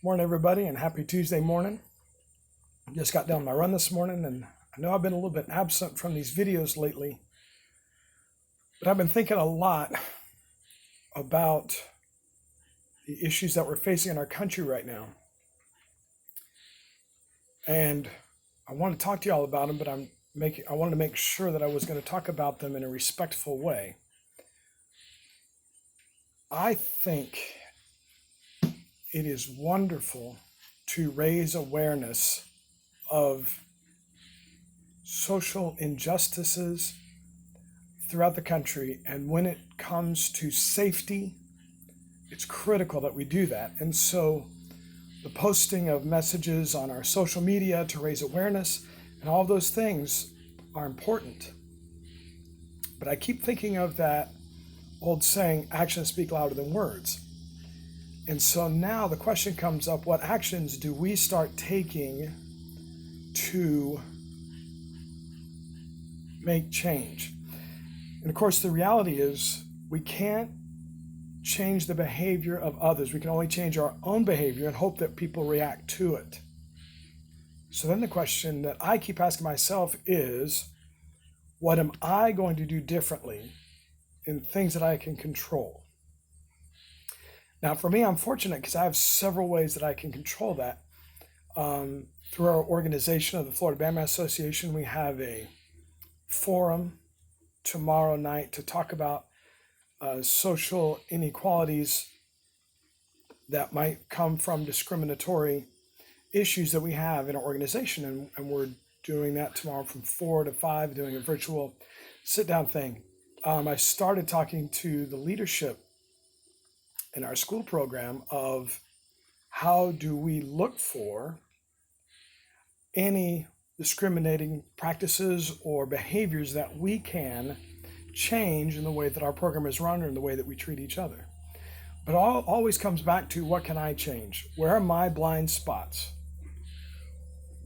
Morning, everybody, and happy Tuesday morning. Just got done my run this morning, and I know I've been a little bit absent from these videos lately, but I've been thinking a lot about the issues that we're facing in our country right now. And I want to talk to you all about them, but I wanted to make sure that I was going to talk about them in a respectful way. I think it is wonderful to raise awareness of social injustices throughout the country. And when it comes to safety, it's critical that we do that. And so the posting of messages on our social media to raise awareness and all of those things are important. But I keep thinking of that old saying, actions speak louder than words. And so now the question comes up, what actions do we start taking to make change? And of course, the reality is we can't change the behavior of others. We can only change our own behavior and hope that people react to it. So then the question that I keep asking myself is, what am I going to do differently in things that I can control? Now, for me, I'm fortunate because I have several ways that I can control that. Through our organization of the Florida Bandman Association, we have a forum tomorrow night to talk about social inequalities that might come from discriminatory issues that we have in our organization. And we're doing that tomorrow from 4 to 5, doing a virtual sit-down thing. I started talking to the leadership in our school program of how do we look for any discriminating practices or behaviors that we can change in the way that our program is run or in the way that we treat each other. But it always comes back to, what can I change? Where are my blind spots?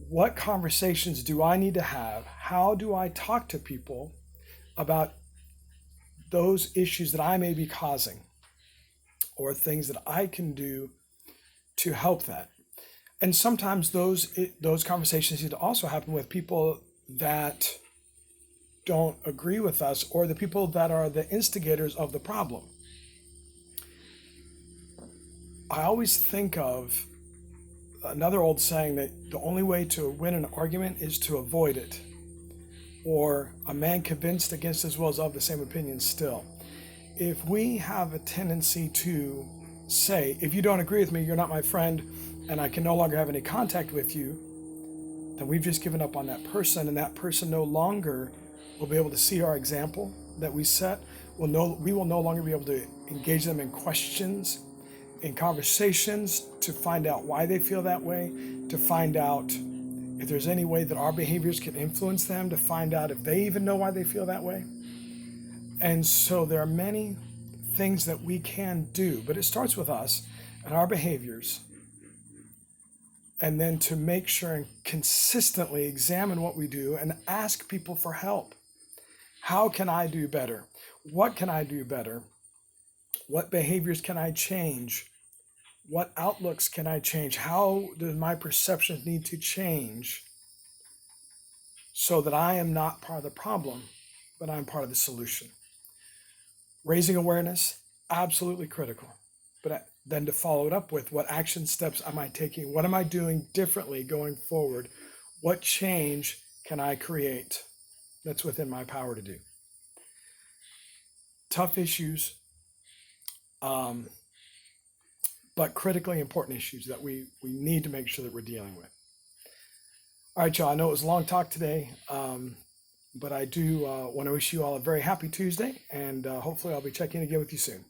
What conversations do I need to have? How do I talk to people about those issues that I may be causing, or things that I can do to help that? And sometimes those conversations need to also happen with people that don't agree with us, or the people that are the instigators of the problem. I always think of another old saying that the only way to win an argument is to avoid it, or a man convinced against his will is of the same opinion still. If we have a tendency to say, if you don't agree with me, you're not my friend, and I can no longer have any contact with you, then we've just given up on that person, and that person no longer will be able to see our example that we set. We will no longer be able to engage them in questions, in conversations, to find out why they feel that way, to find out if there's any way that our behaviors can influence them, to find out if they even know why they feel that way. And so there are many things that we can do, but it starts with us and our behaviors. And then to make sure and consistently examine what we do and ask people for help. How can I do better? What can I do better? What behaviors can I change? What outlooks can I change? How does my perceptions need to change so that I am not part of the problem, but I'm part of the solution? Raising awareness, absolutely critical. But then to follow it up with, what action steps am I taking? What am I doing differently going forward? What change can I create that's within my power to do? Tough issues, but critically important issues that we need to make sure that we're dealing with. All right, y'all, I know it was a long talk today, but I do want to wish you all a very happy Tuesday, and hopefully I'll be checking in again with you soon.